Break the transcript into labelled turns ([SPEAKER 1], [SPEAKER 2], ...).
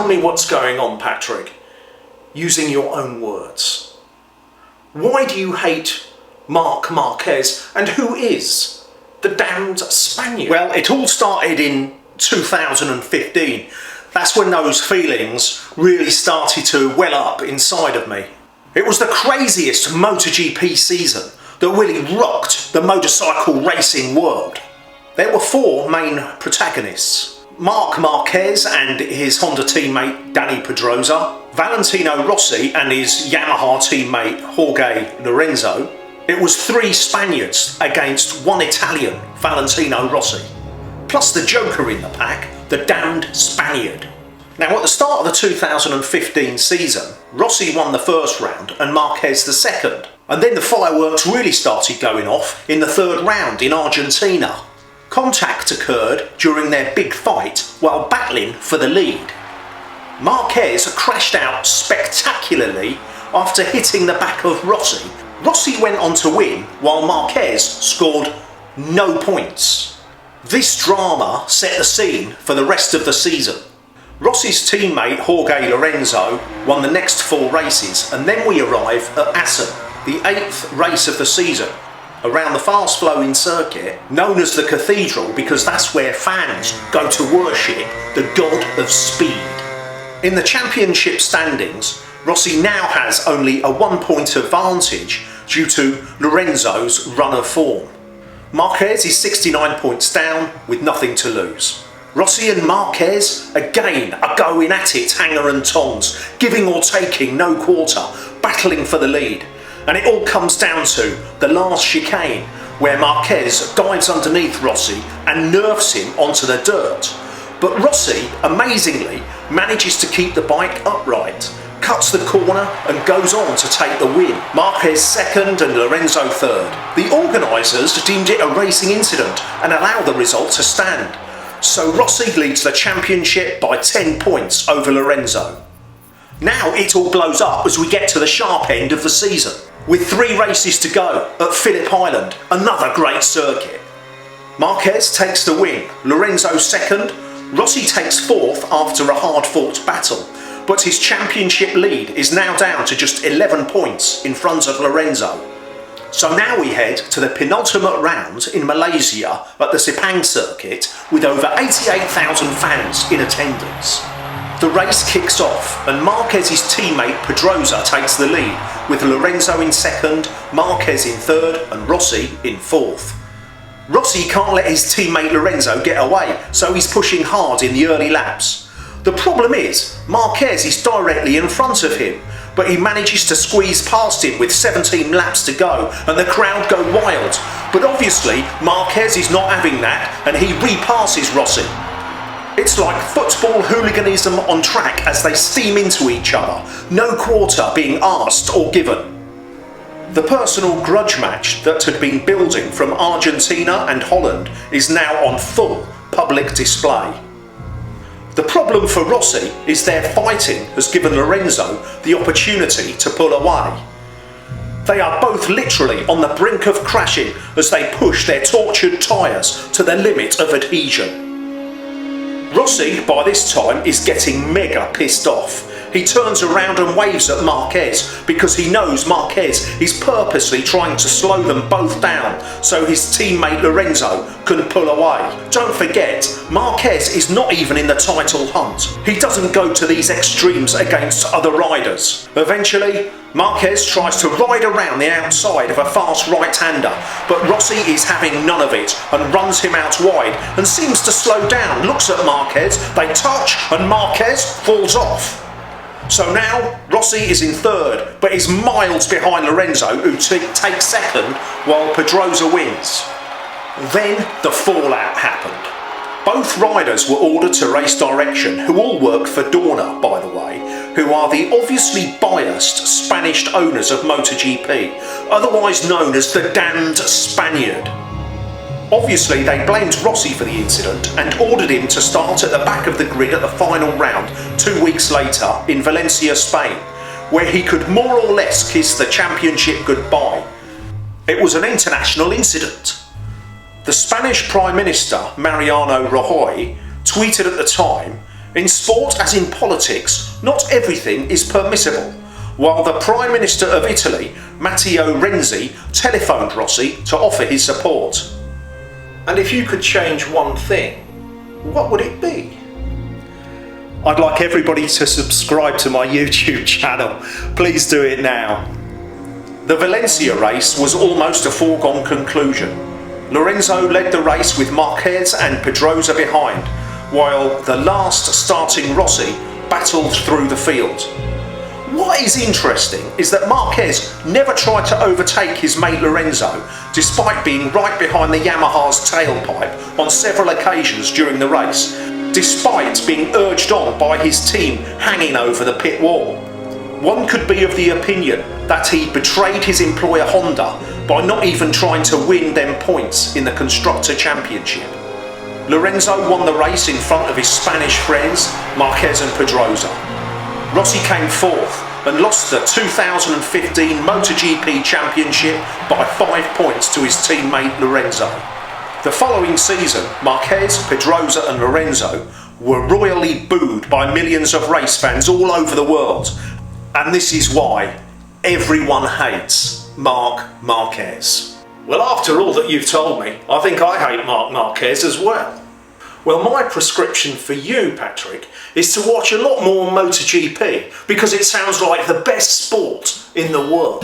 [SPEAKER 1] Tell me what's going on, Patrick, using your own words. Why do you hate Marc Marquez, and who is the damned Spaniard?
[SPEAKER 2] Well, it all started in 2015. That's when those feelings really started to well up inside of me. It was the craziest MotoGP season that really rocked the motorcycle racing world. There were four main protagonists: Marc Marquez and his Honda teammate Dani Pedrosa, Valentino Rossi and his Yamaha teammate Jorge Lorenzo. It was three Spaniards against one Italian, Valentino Rossi, plus the joker in the pack, the damned Spaniard. Now, at the start of the 2015 season, Rossi won the first round and Marquez the second. And then the fireworks really started going off in the third round in Argentina. Contact occurred during their big fight while battling for the lead. Marquez crashed out spectacularly after hitting the back of Rossi. Rossi went on to win while Marquez scored no points. This drama set the scene for the rest of the season. Rossi's teammate Jorge Lorenzo won the next four races, and then we arrive at Assen, the 8th race of the season, around the fast-flowing circuit known as the Cathedral, because that's where fans go to worship the god of speed. In the championship standings, Rossi now has only a 1-point advantage due to Lorenzo's run of form. Marquez is 69 points down with nothing to lose. Rossi and Marquez again are going at it hanger and tongs, giving or taking no quarter, battling for the lead. And it all comes down to the last chicane, where Marquez dives underneath Rossi and nerfs him onto the dirt. But Rossi, amazingly, manages to keep the bike upright, cuts the corner and goes on to take the win. Marquez second and Lorenzo third. The organisers deemed it a racing incident and allow the result to stand. So Rossi leads the championship by 10 points over Lorenzo. Now it all blows up as we get to the sharp end of the season, with 3 races to go at Phillip Island, another great circuit. Marquez takes the win, Lorenzo second, Rossi takes fourth after a hard-fought battle, but his championship lead is now down to just 11 points in front of Lorenzo. So now we head to the penultimate round in Malaysia at the Sepang circuit with over 88,000 fans in attendance. The race kicks off and Marquez's teammate Pedrosa takes the lead, with Lorenzo in second, Marquez in third and Rossi in fourth. Rossi can't let his teammate Lorenzo get away, so he's pushing hard in the early laps. The problem is, Marquez is directly in front of him, but he manages to squeeze past him with 17 laps to go and the crowd go wild. But obviously Marquez is not having that and he repasses Rossi. It's like football hooliganism on track as they steam into each other, no quarter being asked or given. The personal grudge match that had been building from Argentina and Holland is now on full public display. The problem for Rossi is their fighting has given Lorenzo the opportunity to pull away. They are both literally on the brink of crashing as they push their tortured tyres to the limit of adhesion. Rossi, by this time, is getting mega pissed off. He turns around and waves at Marquez because he knows Marquez is purposely trying to slow them both down so his teammate Lorenzo can pull away. Don't forget, Marquez is not even in the title hunt. He doesn't go to these extremes against other riders. Eventually, Marquez tries to ride around the outside of a fast right-hander, but Rossi is having none of it and runs him out wide and seems to slow down, looks at Marquez, they touch and Marquez falls off. So now Rossi is in third, but is miles behind Lorenzo, who takes second, while Pedrosa wins. Then the fallout happened. Both riders were ordered to race direction, who all work for Dorna, by the way, who are the obviously biased Spanish owners of MotoGP, otherwise known as the damned Spaniard. Obviously, they blamed Rossi for the incident and ordered him to start at the back of the grid at the final round 2 weeks later in Valencia, Spain, where he could more or less kiss the championship goodbye. It was an international incident. The Spanish Prime Minister, Mariano Rajoy, tweeted at the time, In sport, as in politics, not everything is permissible. While the Prime Minister of Italy, Matteo Renzi, telephoned Rossi to offer his support.
[SPEAKER 1] And if you could change one thing, what would it be?
[SPEAKER 2] I'd like everybody to subscribe to my YouTube channel. Please do it now. The Valencia race was almost a foregone conclusion. Lorenzo led the race with Marquez and Pedrosa behind, while the last starting Rossi battled through the field. What is interesting is that Marquez never tried to overtake his mate Lorenzo, despite being right behind the Yamaha's tailpipe on several occasions during the race, despite being urged on by his team hanging over the pit wall. One could be of the opinion that he betrayed his employer Honda by not even trying to win them points in the Constructor Championship. Lorenzo won the race in front of his Spanish friends Marquez and Pedrosa. Rossi came fourth and lost the 2015 MotoGP Championship by 5 points to his teammate Lorenzo. The following season, Marquez, Pedrosa and Lorenzo were royally booed by millions of race fans all over the world, and this is why everyone hates Marc Marquez.
[SPEAKER 1] Well, after all that you've told me, I think I hate Marc Marquez as well. Well, my prescription for you, Patrick, is to watch a lot more MotoGP, because it sounds like the best sport in the world.